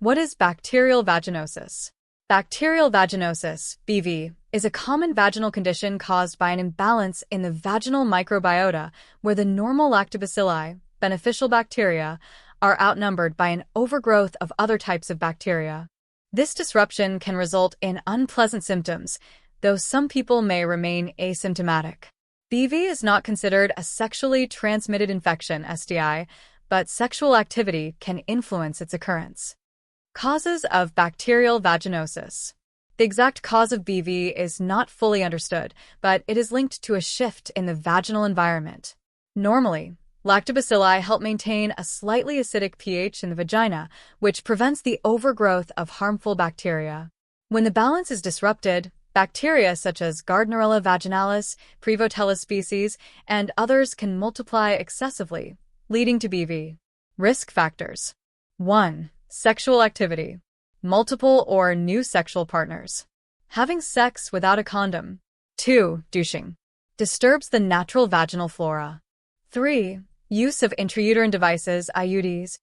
What is bacterial vaginosis? Bacterial vaginosis, BV, is a common vaginal condition caused by an imbalance in the vaginal microbiota where the normal lactobacilli, beneficial bacteria, are outnumbered by an overgrowth of other types of bacteria. This disruption can result in unpleasant symptoms, though some people may remain asymptomatic. BV is not considered a sexually transmitted infection, STI, but sexual activity can influence its occurrence. Causes of bacterial vaginosis. The exact cause of BV is not fully understood, but it is linked to a shift in the vaginal environment. Normally, lactobacilli help maintain a slightly acidic pH in the vagina, which prevents the overgrowth of harmful bacteria. When the balance is disrupted, bacteria such as Gardnerella vaginalis, Prevotella species, and others can multiply excessively, leading to BV. Risk factors. 1. Sexual activity. Multiple or new sexual partners. Having sex without a condom. 2. Douching. Disturbs the natural vaginal flora. 3. Use of intrauterine devices, IUDs.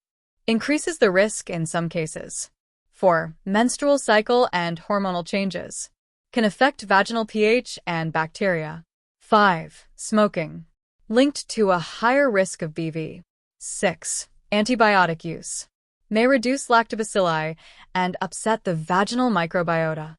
Increases the risk in some cases. 4. Menstrual cycle and hormonal changes. Can affect vaginal pH and bacteria. 5. Smoking. Linked to a higher risk of BV. 6. Antibiotic use. May reduce lactobacilli and upset the vaginal microbiota.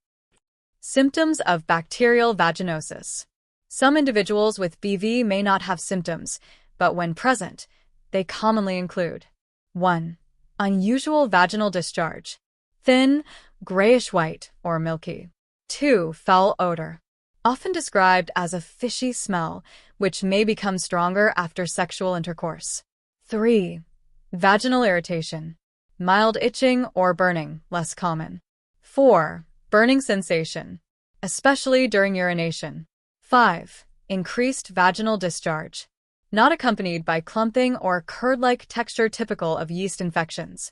Symptoms of bacterial vaginosis. Some individuals with BV may not have symptoms, but when present, they commonly include 1. Unusual vaginal discharge. Thin, grayish-white or milky. 2. Foul odor. Often described as a fishy smell, which may become stronger after sexual intercourse. 3. Vaginal irritation. Mild itching or burning, less common. 4. Burning sensation, especially during urination. 5. Increased vaginal discharge, not accompanied by clumping or curd-like texture typical of yeast infections.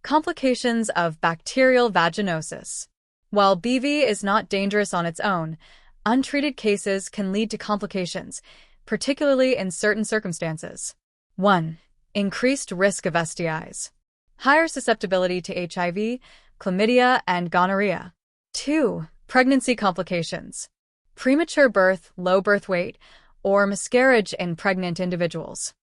Complications of bacterial vaginosis. While BV is not dangerous on its own, untreated cases can lead to complications, particularly in certain circumstances. 1. Increased risk of STIs. Higher susceptibility to HIV, chlamydia, and gonorrhea. 2. Pregnancy complications. Premature birth, low birth weight, or miscarriage in pregnant individuals.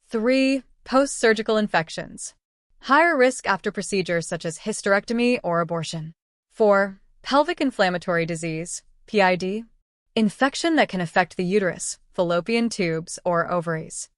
3. Post-surgical infections. Higher risk after procedures such as hysterectomy or abortion. 4. Pelvic inflammatory disease, PID. Infection that can affect the uterus, fallopian tubes, or ovaries.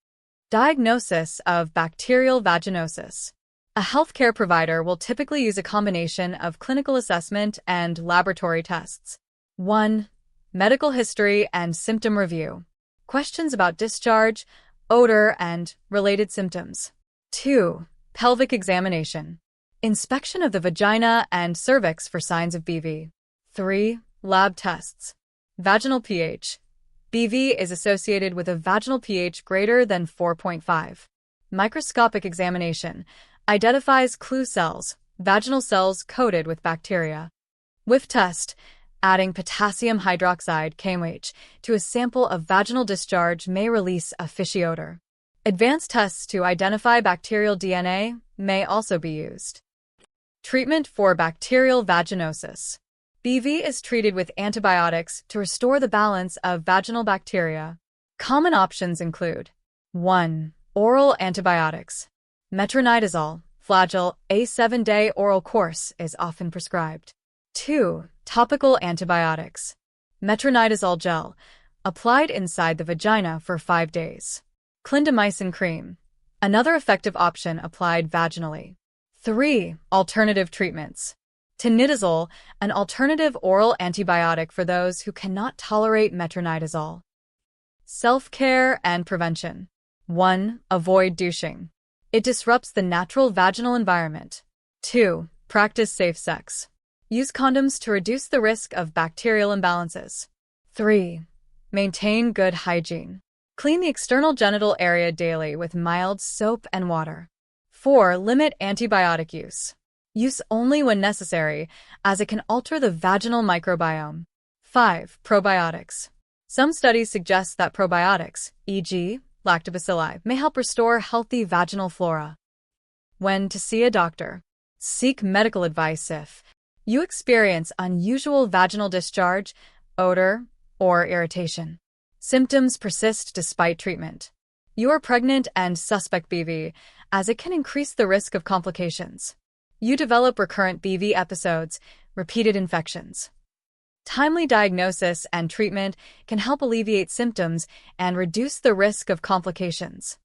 Diagnosis of bacterial vaginosis. A healthcare provider will typically use a combination of clinical assessment and laboratory tests. 1. Medical history and symptom review. Questions about discharge, odor, and related symptoms. 2. Pelvic examination. Inspection of the vagina and cervix for signs of BV. 3. Lab tests. Vaginal pH. BV is associated with a vaginal pH greater than 4.5. Microscopic examination identifies clue cells, vaginal cells coated with bacteria. Whiff test, adding potassium hydroxide (KMH) to a sample of vaginal discharge may release a fishy odor. Advanced tests to identify bacterial DNA may also be used. Treatment for bacterial vaginosis. BV is treated with antibiotics to restore the balance of vaginal bacteria. Common options include 1. Oral antibiotics. Metronidazole, Flagyl, a 7-day oral course is often prescribed. 2. Topical antibiotics. Metronidazole gel, applied inside the vagina for 5 days. Clindamycin cream, another effective option applied vaginally. 3. Alternative treatments. Tinidazole, an alternative oral antibiotic for those who cannot tolerate metronidazole. Self-care and prevention. 1. Avoid douching. It disrupts the natural vaginal environment. 2. Practice safe sex. Use condoms to reduce the risk of bacterial imbalances. 3. Maintain good hygiene. Clean the external genital area daily with mild soap and water. 4. Limit antibiotic use. Use only when necessary, as it can alter the vaginal microbiome. 5. Probiotics. Some studies suggest that probiotics, e.g., lactobacilli, may help restore healthy vaginal flora. When to see a doctor. Seek medical advice if you experience unusual vaginal discharge, odor, or irritation. Symptoms persist despite treatment. You are pregnant and suspect BV, as it can increase the risk of complications. You develop recurrent BV episodes, repeated infections. Timely diagnosis and treatment can help alleviate symptoms and reduce the risk of complications.